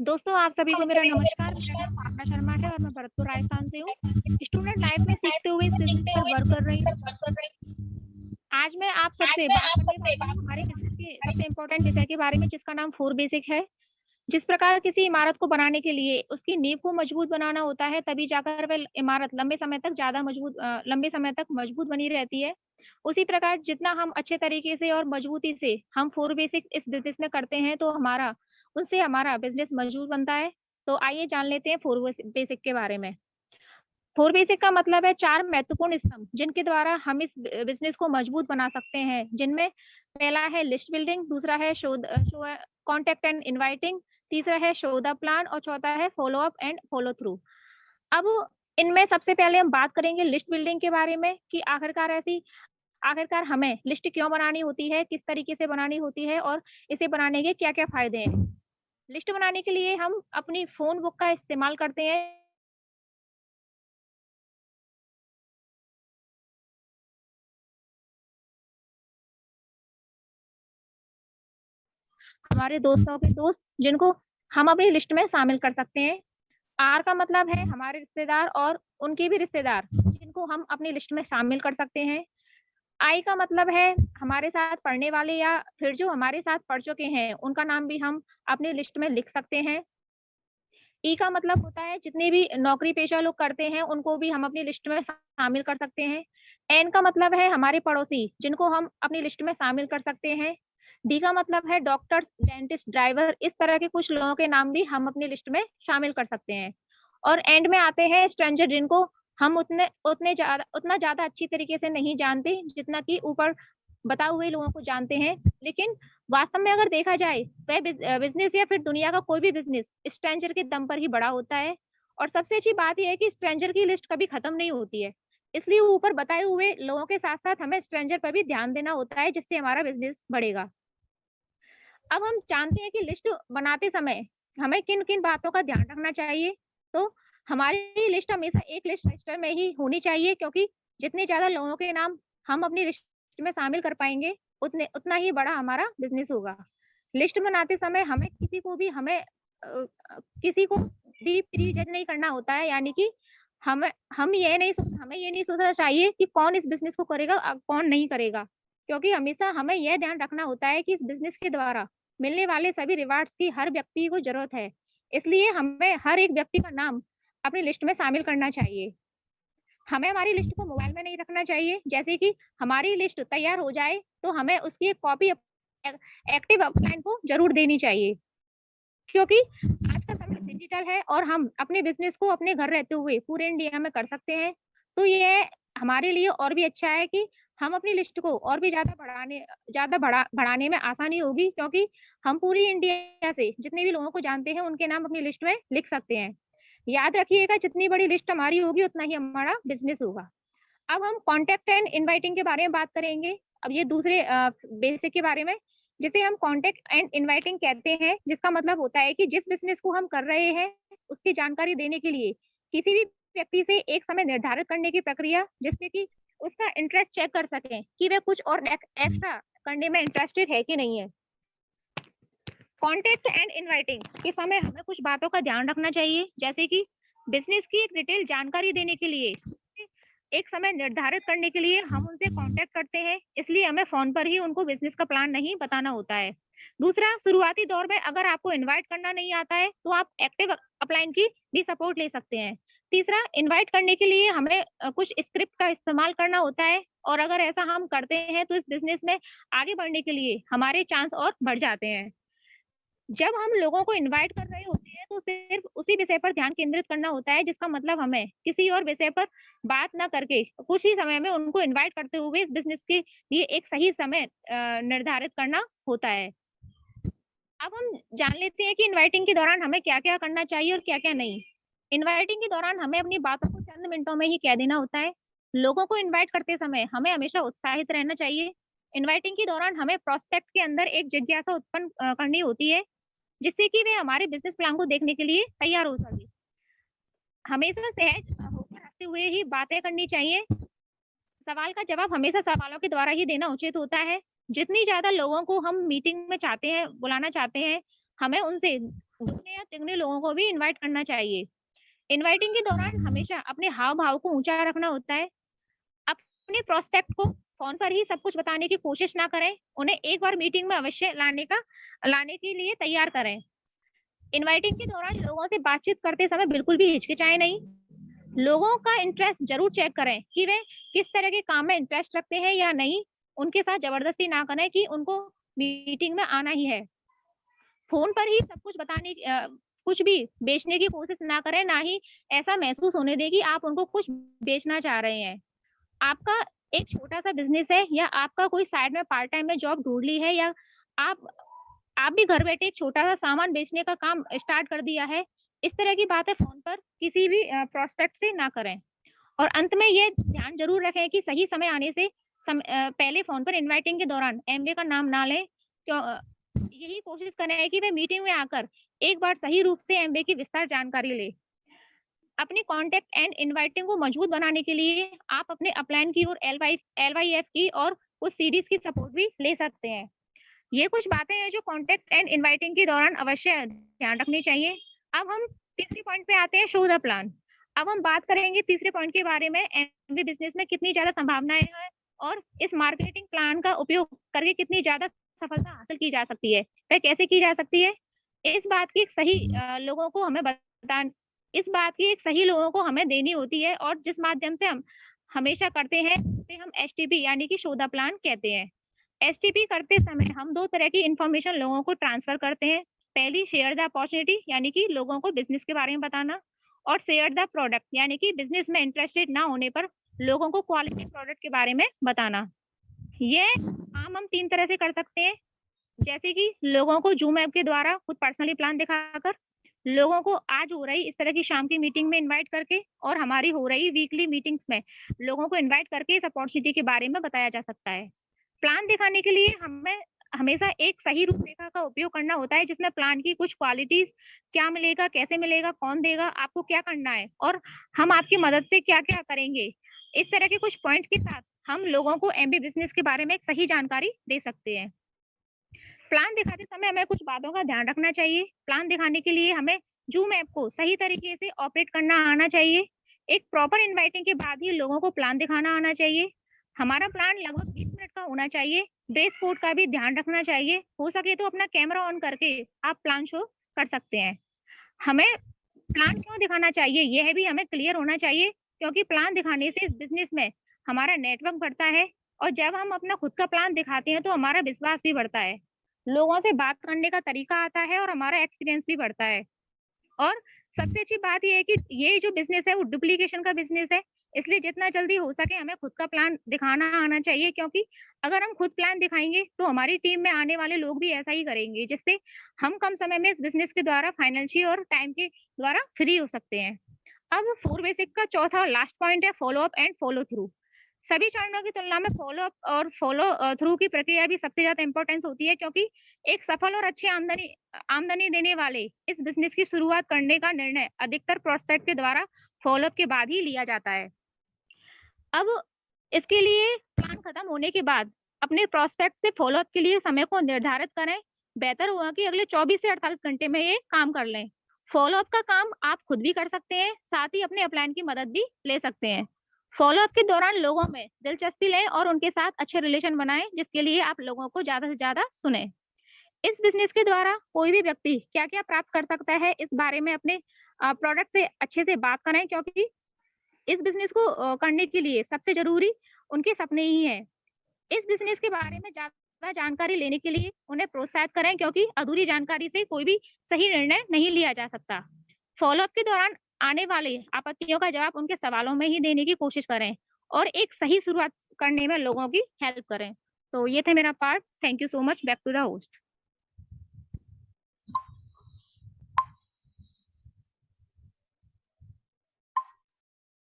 दोस्तों, आप सभी को मेरा नमस्कार। मेरा नाम भावना शर्मा है और मैं भरतपुर राजस्थान से हूँ। स्टूडेंट लाइफ में सीखते हुए इस बिज़नेस पर वर्क कर रही हूँ। आज मैं आप सबसे बात करने वाली हूँ हमारे बिज़नेस के सबसे इम्पोर्टेंट विषय के बारे में, जिसका नाम 4 बेसिक है। जिस प्रकार किसी इमारत को बनाने के लिए उसकी नींव को मजबूत बनाना होता है, तभी जाकर वह इमारत लंबे समय तक मजबूत बनी रहती है। उसी प्रकार जितना हम अच्छे तरीके से और मजबूती से हम 4 बेसिक इस बिज़नेस में करते हैं, तो उससे हमारा बिज़नेस मजबूत बनता है। तो आइए जान लेते हैं 4 बेसिक के बारे में। 4 बेसिक का मतलब है 4 महत्वपूर्ण स्तंभ, जिनके द्वारा हम इस बिज़नेस को मजबूत बना सकते हैं। जिनमें पहला है लिस्ट बिल्डिंग, दूसरा है कॉन्टैक्ट एंड इनवाइटिंग, तीसरा है शो द प्लान और चौथा है follow up and follow through. अब इनमें सबसे पहले हम बात करेंगे लिस्ट बिल्डिंग के बारे में कि आखिरकार हमें लिस्ट क्यों बनानी होती है, किस तरीके से बनानी होती है और इसे बनाने के क्या-क्या फ़ायदे हैं। लिस्ट बनाने के लिए हम अपनी फ़ोन बुक का इस्तेमाल करते हैं। हमारे दोस्तों के दोस्त, जिनको हम अपनी लिस्ट में शामिल कर सकते हैं। आर का मतलब है हमारे रिश्तेदार और उनके भी रिश्तेदार, जिनको हम अपनी लिस्ट में शामिल कर सकते हैं। आई का मतलब है हमारे साथ पढ़ने वाले या फिर जो हमारे साथ पढ़ चुके हैं, उनका नाम भी हम अपनी लिस्ट में लिख सकते हैं। ई का मतलब होता है जितने भी नौकरी पेशा लोग करते हैं, उनको भी हम अपनी लिस्ट में शामिल कर सकते हैं। एन का मतलब है हमारे पड़ोसी, जिनको हम अपनी लिस्ट में शामिल कर सकते हैं। डी का मतलब है डॉक्टर्स, डेंटिस्ट, ड्राइवर, इस तरह के कुछ लोगों के नाम भी हम अपनी लिस्ट में शामिल कर सकते हैं। और एंड में आते हैं स्ट्रेंजर, जिनको हम उतना ज़्यादा अच्छी तरीके से नहीं जानते, जितना कि ऊपर बताए हुए लोगों को जानते हैं। लेकिन वास्तव में अगर देखा जाए, वह बिज़नेस या फिर दुनिया का कोई भी बिज़नेस स्ट्रेंजर के दम पर ही बड़ा होता है। और सबसे अच्छी बात ये है कि स्ट्रेंजर की लिस्ट कभी खत्म नहीं होती है। इसलिए ऊपर बताए हुए लोगों के साथ-साथ हमें स्ट्रेंजर पर भी ध्यान देना होता है, जिससे हमारा बिज़नेस बढ़ेगा। अब हम जानते हैं कि लिस्ट बनाते समय हमें किन-किन बातों का ध्यान रखना चाहिए। तो हमारी लिस्ट हमेशा एक लिस्ट रजिस्टर में ही होनी चाहिए, क्योंकि जितने ज़्यादा लोगों के नाम हम अपनी लिस्ट में शामिल कर पाएँगे, उतना ही बड़ा हमारा बिज़नेस होगा। लिस्ट बनाते समय किसी को भी प्री-जज नहीं करना होता है, यानी कि हमें हमें ये नहीं सोचना चाहिए कि कौन इस बिज़नेस को करेगा कौन नहीं करेगा। क्योंकि हमेशा हमें यह ध्यान रखना होता है कि इस बिज़नेस के द्वारा मिलने वाले सभी रिवार्ड्स की हर व्यक्ति को ज़रूरत है। इसलिए हमें हर एक व्यक्ति का नाम अपनी लिस्ट में शामिल करना चाहिए। हमें हमारी लिस्ट को मोबाइल में नहीं रखना चाहिए। जैसे कि हमारी लिस्ट तैयार हो जाए, तो हमें उसकी एक कॉपी एक्टिव अपलाइन को ज़रूर देनी चाहिए। क्योंकि आज का समय डिजिटल है और हम अपने बिज़नेस को अपने घर रहते हुए पूरे इंडिया में कर सकते हैं। तो ये हमारे लिए और भी अच्छा है कि हम अपनी लिस्ट को और भी ज़्यादा बढ़ाने में आसानी होगी, क्योंकि हम पूरी इंडिया से जितने भी लोगों को जानते हैं, उनके नाम अपनी लिस्ट में लिख सकते हैं। याद रखिएगा, जितनी बड़ी लिस्ट हमारी होगी, उतना ही हमारा बिज़नेस होगा। अब हम कॉन्टैक्ट एंड इनवाइटिंग के बारे में बात करेंगे। अब ये दूसरे बेसिक के बारे में, जिसे हम कॉन्टैक्ट एंड इनवाइटिंग कहते हैं, जिसका मतलब होता है कि जिस बिज़नेस को हम कर रहे हैं, उसकी जानकारी देने के लिए किसी भी व्यक्ति से एक समय निर्धारित करने की प्रक्रिया, जिससे कि उसका इंटरेस्ट चेक कर सकें कि वह कुछ और एक्स्ट्रा करने में इंटरेस्टेड है कि नहीं है। कॉन्टैक्ट एंड इनवाइटिंग के समय हमें कुछ बातों का ध्यान रखना चाहिए, जैसे कि बिज़नेस की एक डिटेल जानकारी देने के लिए एक समय निर्धारित करने के लिए हम उनसे कांटेक्ट करते हैं, इसलिए हमें फ़ोन पर ही उनको बिज़नेस का प्लान नहीं बताना होता है। दूसरा, शुरुआती दौर में अगर आपको इनवाइट करना नहीं आता है, तो आप एक्टिव अपलाइन की भी सपोर्ट ले सकते हैं। तीसरा, इनवाइट करने के लिए हमें कुछ स्क्रिप्ट का इस्तेमाल करना होता है, और अगर ऐसा हम करते हैं, तो इस बिज़नेस में आगे बढ़ने के लिए हमारे चांस और बढ़ जाते हैं। जब हम लोगों को इनवाइट कर रहे होते हैं, तो सिर्फ उसी विषय पर ध्यान केंद्रित करना होता है, जिसका मतलब हमें किसी और विषय पर बात ना करके कुछ ही समय में उनको इनवाइट करते हुए इस बिज़नेस के लिए एक सही समय निर्धारित करना होता है। अब हम जान लेते हैं कि इनवाइटिंग के दौरान हमें क्या-क्या करना चाहिए और क्या-क्या नहीं। इनवाइटिंग के दौरान हमें अपनी बातों को चंद मिनटों में ही कह देना होता है। लोगों को इनवाइट करते समय हमें हमेशा उत्साहित रहना चाहिए। इनवाइटिंग के दौरान हमें प्रोस्पेक्ट के अंदर एक जिज्ञासा उत्पन्न करनी होती है, जिससे कि वे हमारे बिज़नेस प्लान को देखने के लिए तैयार हो सकें। हमेशा सहज होकर रखते हुए ही बातें करनी चाहिए। सवाल का जवाब हमेशा सवालों के द्वारा ही देना उचित होता है। जितनी ज़्यादा लोगों को हम मीटिंग में बुलाना चाहते हैं, हमें उनसे दुगने या तिगने लोगों को भी इनवाइट करना चाहिए। इनवाइटिंग के दौरान हमेशा अपने हाव-भाव को ऊँचा रखना होता है। अपने प्रोस्पेक्ट को फ़ोन पर ही सब कुछ बताने की कोशिश ना करें, उन्हें एक बार मीटिंग में अवश्य लाने के लिए तैयार करें। इनवाइटिंग के दौरान लोगों से बातचीत करते समय बिल्कुल भी हिचकिचाएँ नहीं। लोगों का इंटरेस्ट ज़रूर चेक करें कि वे किस तरह के काम में इंटरेस्ट रखते हैं या नहीं। उनके साथ ज़बरदस्ती ना करें कि उनको मीटिंग में आना ही है। फ़ोन पर ही सब कुछ कुछ भी बेचने की कोशिश ना करें, ना ही ऐसा महसूस होने दें कि आप उनको कुछ बेचना चाह रहे हैं। आपका एक छोटा-सा बिज़नेस है या आपका कोई साइड में पार्ट टाइम में जॉब ढूँढ ली है या आप आप भी घर बैठे एक छोटा-सा सामान बेचने का काम स्टार्ट कर दिया है। इस तरह की बातें फ़ोन पर किसी भी प्रोस्पेक्ट से ना करें। और अंत में ये ध्यान ज़रूर रखें कि सही समय आने से पहले फ़ोन पर इनवाइटिंग के दौरान एमवे का नाम ना लें। यही कोशिश करें कि वे मीटिंग में आकर एक बार सही रूप से एमवे की विस्तार जानकारी लें। अपनी कॉन्टैक्ट एंड इनवाइटिंग को मजबूत बनाने के लिए आप अपने अपलाइन की और एलवाईएफ की और कुछ सीरीज़ की सपोर्ट भी ले सकते हैं। ये कुछ बातें हैं जो कॉन्टैक्ट एंड इनवाइटिंग के दौरान अवश्य ध्यान रखनी चाहिए। अब हम तीसरे पॉइंट पे आते हैं, शो द प्लान। अब हम बात करेंगे तीसरे पॉइंट के बारे में, एमबी बिज़नेस में कितनी ज़्यादा संभावनाएँ हैं और इस मार्केटिंग प्लान का उपयोग करके कितनी ज़्यादा सफलता हासिल की जा सकती है। वह कैसे की जा सकती है? इस बात की एक सही लोगों को हमें बता इस बात की एक सही लोगों को हमें देनी होती है और जिस माध्यम से हम हमेशा करते हैं, उसे हम एसटीपी यानी कि शो द प्लान कहते हैं। एसटीपी करते समय हम 2 तरह की इन्फॉर्मेशन लोगों को ट्रांसफ़र करते हैं। पहली शेयर द अपॉर्च्युनिटी यानी कि लोगों को बिज़नेस के बारे में बताना और शेयर द प्रोडक्ट यानी कि बिज़नेस में इंटरेस्टेड ना होने पर लोगों को क्वालिटी प्रोडक्ट के बारे में बताना। ये काम हम 3 तरह से कर सकते हैं, जैसे कि लोगों को ज़ूम ऐप के द्वारा खुद पर्सनली प्लान दिखाकर, लोगों को आज हो रही इस तरह की शाम की मीटिंग में इनवाइट करके और हमारी हो रही वीकली मीटिंग्स में लोगों को इनवाइट करके इस अपॉर्च्युनिटी के बारे में बताया जा सकता है। प्लान दिखाने के लिए हमें हमेशा एक सही रूपरेखा का उपयोग करना होता है जिसमें प्लान की कुछ क्वालिटीज़, क्या मिलेगा, कैसे मिलेगा, कौन देगा, आपको क्या करना है और हम आपकी मदद से क्या-क्या करेंगे। इस तरह के कुछ पॉइंट के साथ हम लोगों को एमबी बिज़नेस के बारे में एक सही जानकारी दे सकते हैं। प्लान दिखाते समय हमें कुछ बातों का ध्यान रखना चाहिए। प्लान दिखाने के लिए हमें ज़ूम ऐप को सही तरीके से ऑपरेट करना आना चाहिए। एक प्रॉपर इनवाइटिंग के बाद ही लोगों को प्लान दिखाना आना चाहिए। हमारा प्लान लगभग 20 मिनट का होना चाहिए। ड्रेस कोड का भी ध्यान रखना चाहिए। हो सके तो अपना कैमरा ऑन करके आप प्लान शो कर सकते हैं। हमें प्लान क्यों दिखाना चाहिए, यह भी हमें क्लियर होना चाहिए क्योंकि प्लान दिखाने से इस बिज़नेस में हमारा नेटवर्क बढ़ता है और जब हम अपना खुद का प्लान दिखाते हैं तो हमारा विश्वास भी बढ़ता है। लोगों से बात करने का तरीका आता है और हमारा एक्सपीरियंस भी बढ़ता है। और सबसे अच्छी बात ये है कि ये जो बिज़नेस है वो डुप्लीकेशन का बिज़नेस है, इसलिए जितना जल्दी हो सके हमें खुद का प्लान दिखाना आना चाहिए क्योंकि अगर हम खुद प्लान दिखाएँगे तो हमारी टीम में आने वाले लोग भी ऐसा ही करेंगे, जिससे हम कम समय में इस बिज़नेस के द्वारा फाइनेंशियल और टाइम के द्वारा फ्री हो सकते हैं। अब 4 बेसिक का चौथा और लास्ट पॉइंट है follow up and follow through. सभी चरणों की तुलना में फॉलो अप और थ्रू की प्रक्रिया भी सबसे ज़्यादा इम्पोर्टेंस होती है क्योंकि एक सफल और अच्छी आमदनी देने वाले इस बिज़नेस की शुरुआत करने का निर्णय अधिकतर प्रोस्पेक्ट के द्वारा फॉलो अप के बाद ही लिया जाता है। अब इसके लिए प्लान खत्म होने के बाद अपने प्रोस्पेक्ट से फॉलो अप के लिए समय को निर्धारित करें। बेहतर होगा कि अगले 24 से 48 घंटे में ये काम कर लें। फॉलो अप का काम आप खुद भी कर सकते हैं, साथ ही अपने अपलाइन की मदद भी ले सकते हैं। फॉलो अप के दौरान लोगों में दिलचस्पी लें और उनके साथ अच्छे रिलेशन बनाएँ, जिसके लिए आप लोगों को ज़्यादा से ज़्यादा सुनें। इस बिज़नेस के द्वारा कोई भी व्यक्ति क्या-क्या प्राप्त कर सकता है, इस बारे में अपने प्रोडक्ट से अच्छे से बात करें क्योंकि इस बिज़नेस को करने के लिए सबसे ज़रूरी उनके सपने ही हैं। इस बिज़नेस के बारे में ज़्यादा जानकारी लेने के लिए उन्हें प्रोत्साहित करें क्योंकि अधूरी जानकारी से कोई भी सही निर्णय नहीं लिया जा सकता। फ़ॉलो-अप के दौरान आने वाले आपत्तियों का जवाब उनके सवालों में ही देने की कोशिश करें और एक सही शुरुआत करने में लोगों की हेल्प करें। तो ये थे मेरा part. Thank you so much. Back to the host.